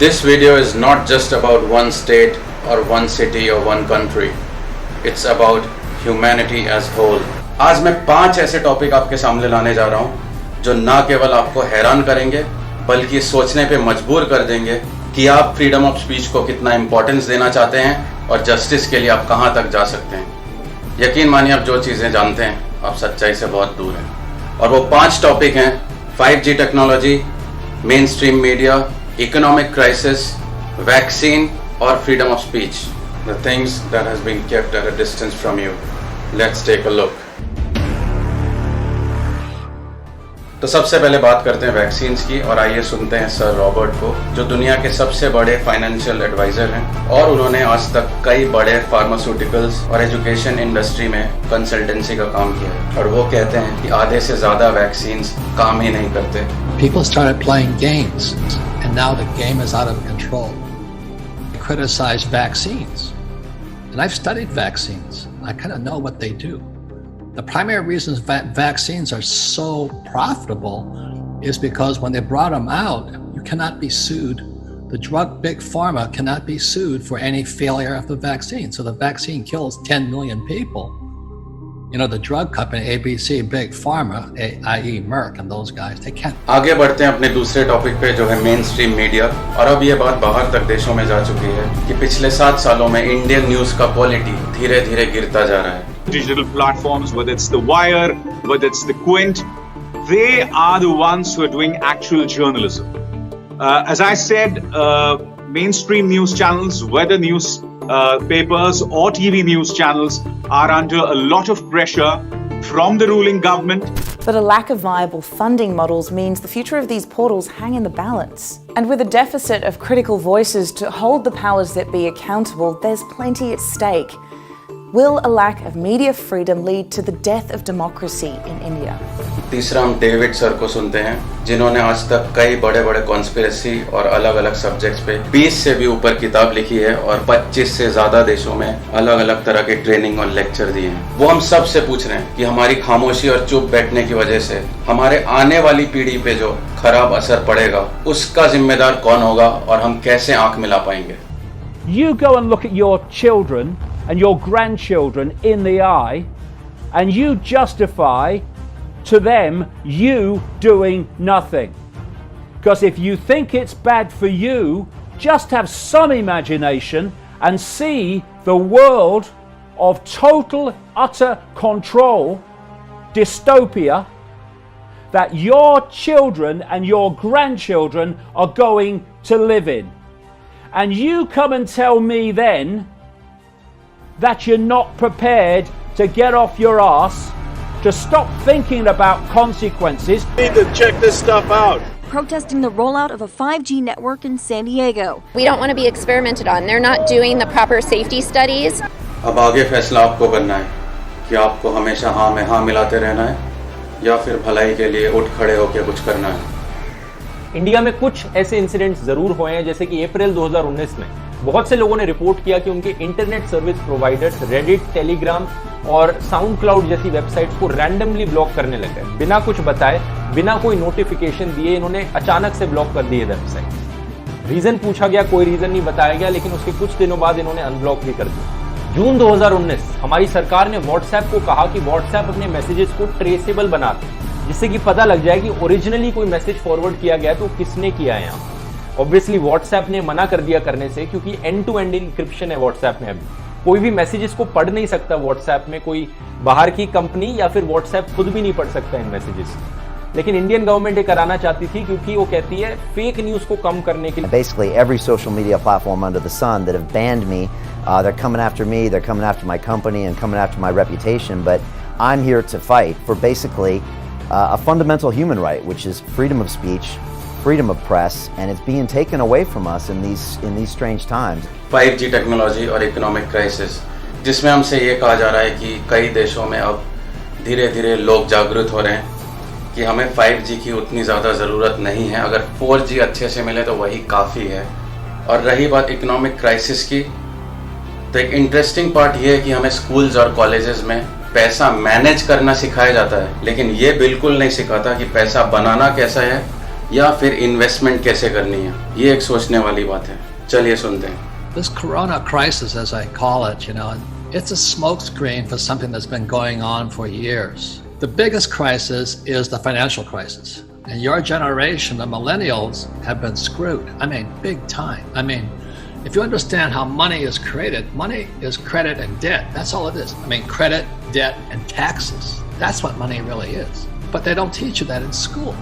This video is not just about one state or one city or one country. It's about humanity as whole. आज मैं 5 ऐसे topic आपके सामने लाने जा रहा हूं जो ना केवल आपको हैरान करेंगे बल्कि सोचने पे मजबूर कर देंगे कि आप फ्रीडम ऑफ स्पीच को कितना इंपॉर्टेंस देना चाहते हैं और जस्टिस के लिए आप कहां तक जा सकते हैं। यकीन मानिए आप जो चीज़ें जानते हैं आप सच्चाई से बहुत दूर हैं। और वो 5 टॉपिक हैं 5G technology, mainstream media, economic crisis, vaccine और freedom of speech, the things that has been kept at a distance from you. Let's take a look. तो सबसे पहले बात करते हैं वैक्सीन्स की और आइए सुनते हैं सर रॉबर्ट को, जो दुनिया के सबसे बड़े फाइनेंशियल एडवाइजर हैं और उन्होंने आज तक कई बड़े फार्मास्यूटिकल्स और एजुकेशन इंडस्ट्री में कंसल्टेंसी का काम किया है। और वो कहते हैं कि आधे से ज्यादा वैक्सीन्स काम ही नहीं करते। People started playing games and now the game is out of control. They criticize vaccines. And I've studied vaccines. I kind of know what they do. The primary reasons vaccines are so profitable is because when they brought them out, you cannot be sued. The drug big pharma cannot be sued for any failure of the vaccine. So the vaccine kills 10 million people. You know, the drug company, ABC, Big Pharma, i.e. Merck and those guys, they can't. आगे बढ़ते हैं अपने दूसरे topic पे जो है main stream media. और अब ये बात बाहर तक देशों में जा चुकी है कि पिछले 7 सालों में इंडियन न्यूज का क्वालिटी धीरे धीरे गिरता जा रहा है। Digital platforms, whether it's The Wire, whether it's The Quint, they are the ones who are doing actual journalism. As I said, mainstream news channels, whether news papers or TV news channels, are under a lot of pressure from the ruling government. But a lack of viable funding models means the future of these portals hang in the balance. And with a deficit of critical voices to hold the powers that be accountable, there's plenty at stake. Will a lack of media freedom lead to the death of democracy in India? तीसरा हम David sir को सुनते हैं, जिन्होंने आज तक कई बड़े बड़े कॉन्स्पिरेसी और अलग अलग सब्जेक्ट्स पे 20 से भी ऊपर किताब लिखी है और 25 से ज्यादा देशों में अलग अलग तरह के ट्रेनिंग और लेक्चर दिए हैं। वो हम सब से पूछ रहे हैं कि हमारी खामोशी और चुप बैठने की वजह से हमारे आने वाली पीढ़ी पे जो खराब असर पड़ेगा उसका जिम्मेदार कौन होगा और हम कैसे आंख मिला पाएंगे। You go and look at your children and your grandchildren in the eye and you justify to them you doing nothing. Because if you think it's bad for you, just have some imagination and see the world of total, utter control, dystopia, that your children and your grandchildren are going to live in. And you come and tell me then that you're not prepared to get off your ass, to stop thinking about consequences. We need to check this stuff out. Protesting the rollout of a 5G network in San Diego. We don't want to be experimented on. They're not doing the proper safety studies. अब आगे फैसला आपको करना है कि आपको हमेशा हाँ में हाँ मिलाते रहना है या फिर भलाई के लिए उठ खड़े होकर कुछ करना है। इंडिया में कुछ ऐसे इंसिडेंट्स जरूर हुए हैं, जैसे कि अप्रैल 2019 में बहुत से लोगों ने रिपोर्ट किया कि उनके internet service providers Reddit, Telegram और साउंड क्लाउड जैसी वेबसाइट्स को रैंडमली ब्लॉक करने लगे। बिना कुछ बताए, बिना कोई नोटिफिकेशन दिए इन्होंने अचानक से ब्लॉक कर दिए वेबसाइट। रीजन पूछा गया, कोई रीजन नहीं बताया गया, लेकिन उसके कुछ दिनों बाद इन्होंने अनब्लॉक भी कर दिया। जून 2019 हमारी सरकार ने व्हाट्सएप को कहा कि व्हाट्सएप अपने मैसेजेस को ट्रेसेबल बना दे, जिससे कि पता लग जाए कि ओरिजिनली कोई मैसेज फॉरवर्ड किया गया तो किसने किया है। यहाँ ऑब्वियसली व्हाट्सएप ने मना कर दिया करने से, क्योंकि एंड टू एंड इंक्रिप्शन है व्हाट्सएप में। अभी कोई भी मैसेजेस को पढ़ नहीं सकता व्हाट्सएप में, कोई बाहर की कंपनी या फिर व्हाट्सएप खुद भी नहीं पढ़ सकता इन मैसेजेस। लेकिन इंडियन गवर्नमेंट ये कराना चाहती थी, क्योंकि वो कहती है फेक न्यूज को कम करने के लिए। Basically every social media platform under the sun that have banned me, they're coming after me, they're coming after my company and coming after my reputation, but I'm here to fight for basically a fundamental human right, which is freedom of speech, freedom of press, and it's being taken away from us in these strange times. 5G technology और economic crisis, जिसमें हमसे ये कहा जा रहा है कि कई देशों में अब धीरे धीरे लोग जागरूक हो रहे हैं कि हमें 5G की उतनी ज़्यादा ज़रूरत नहीं है, अगर 4G अच्छे से मिले तो वही काफ़ी है। और रही बात इकोनॉमिक क्राइसिस की, तो एक इंटरेस्टिंग पार्ट ये है कि हमें स्कूल्स और कॉलेजेस में पैसा मैनेज करना सिखाया जाता है, लेकिन ये बिल्कुल नहीं सिखाता कि पैसा बनाना कैसा है या फिर इन्वेस्टमेंट कैसे करनी है, ये एक सोचने वाली बात है। चलिए सुनते हैं। This corona crisis, as I call it, it's a smokescreen for something that's been going on for years. The biggest crisis is the financial crisis. And your generation, the millennials, have been screwed. I mean, big time. I mean, if you understand how money is credit and debt. That's all it is. I mean, credit, debt, and taxes. That's what money really is. But they don't teach you that in school.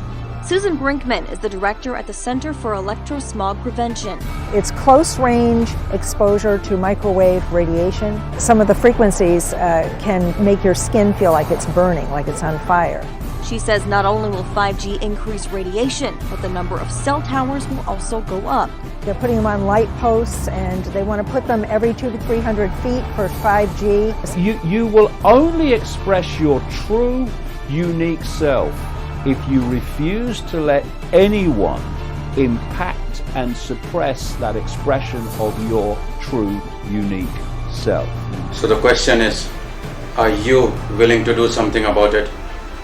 Susan Brinkman is the director at the Center for Electrosmog Prevention. It's close-range exposure to microwave radiation. Some of the frequencies can make your skin feel like it's burning, like it's on fire. She says not only will 5G increase radiation, but the number of cell towers will also go up. They're putting them on light posts, and they want to put them every 200 to 300 feet for 5G. You will only express your true, unique self if you refuse to let anyone impact and suppress that expression of your true, unique self. So the question is, are you willing to do something about it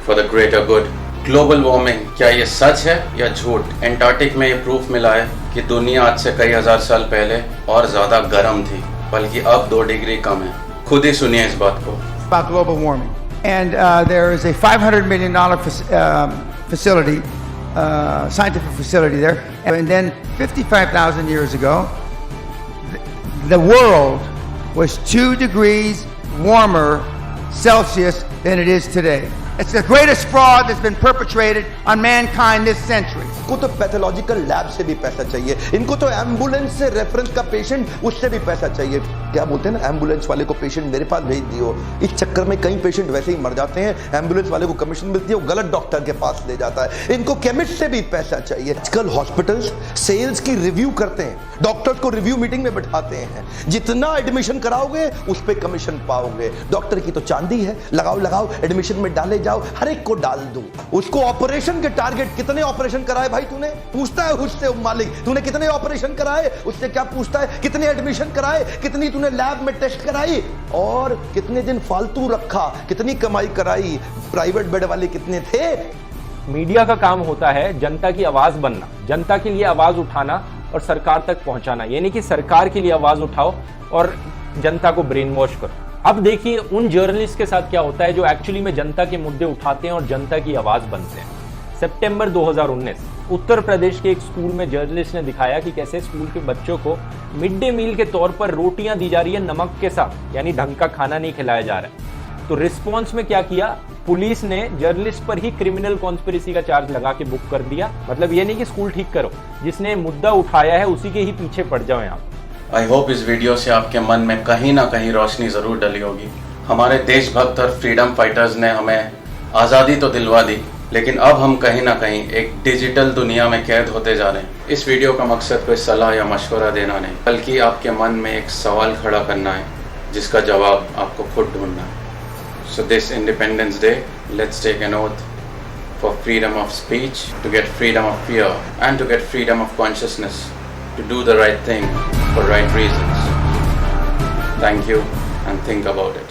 for the greater good? Global warming, क्या ये सच है या झूठ? Antarctic में ये proof मिला है कि दुनिया आज से कई हजार साल पहले और ज्यादा गर्म थी, बल्कि अब 2 डिग्री कम है। खुद ही सुनिए इस बात को। About global warming. And there is a $500 million facility, scientific facility there. And then 55,000 years ago, the world was 2 degrees warmer Celsius than it is today. It's the greatest fraud that's been perpetrated on mankind this century. इनको तो pathological lab से भी पैसा चाहिए, इनको तो ambulance से reference का पेशेंट उससे भी पैसा चाहिए। क्या बोलते हैं ना, एम्बुलेंस वाले को पेशेंट मेरे पास भेज दियो। इस चक्कर में कई पेशेंट वैसे ही मर जाते हैं, एम्बुलेंस वाले को कमीशन मिलती है, वो गलत डॉक्टर के पास ले जाता है। इनको केमिस्ट से भी पैसा चाहिए। आजकल हॉस्पिटल्स सेल्स की रिव्यू करते हैं, डॉक्टर्स को रिव्यू मीटिंग में बैठाते हैं। जितना एडमिशन कराओगे उस पर कमीशन पाओगे। डॉक्टर की तो चांदी है, लगाओ एडमिशन में डाले जाओ, हर एक को डाल दो। उसको ऑपरेशन के टारगेट, कितने ऑपरेशन कराए भाई तूने, पूछता है उससे मालिक, तूने कितने ऑपरेशन कराए, उससे क्या पूछता है कितने एडमिशन कराए, कितनी तूने लैब में टेस्ट कराई, और कितने दिन फालतू रखा, कितनी कमाई कराई, प्राइवेट बेड वाले कितने थे। मीडिया का काम होता है जनता की आवाज बनना, जनता के लिए आवाज उठाना और सरकार तक पहुंचाना। यानी कि सरकार के लिए आवाज उठाओ और जनता को ब्रेन वॉश करो। अब देखिए उन जर्नलिस्ट के साथ क्या होता है जो एक्चुअली में जनता के मुद्दे उठाते हैं और जनता की आवाज बनते हैं। सितंबर 2019 उत्तर प्रदेश के एक स्कूल में जर्नलिस्ट ने दिखाया कि कैसे स्कूल के बच्चों को मिड डे मील के तौर पर रोटियां दी जा रही है नमक के साथ, यानी ढंग का खाना नहीं खिलाया जा रहा है। तो रिस्पॉन्स में क्या किया, पुलिस ने जर्नलिस्ट पर ही क्रिमिनल कॉन्स्पिरेसी का चार्ज लगा के बुक कर दिया। मतलब ये नहीं कि स्कूल ठीक करो, जिसने मुद्दा उठाया है उसी के ही पीछे पड़ जाओ यहाँ। आई होप इस वीडियो से आपके मन में कहीं ना कहीं रोशनी जरूर डली होगी। हमारे देशभक्त और फ्रीडम फाइटर्स ने हमें आज़ादी तो दिलवा दी, लेकिन अब हम कहीं ना कहीं एक डिजिटल दुनिया में कैद होते जा रहे हैं। इस वीडियो का मकसद कोई सलाह या मशवरा देना नहीं, बल्कि आपके मन में एक सवाल खड़ा करना है जिसका जवाब आपको खुद ढूंढना है। So this Independence Day, let's take an oath for freedom of speech, to get freedom of fear, and to get freedom of consciousness, to do the right thing for right reasons. Thank you, and think about it.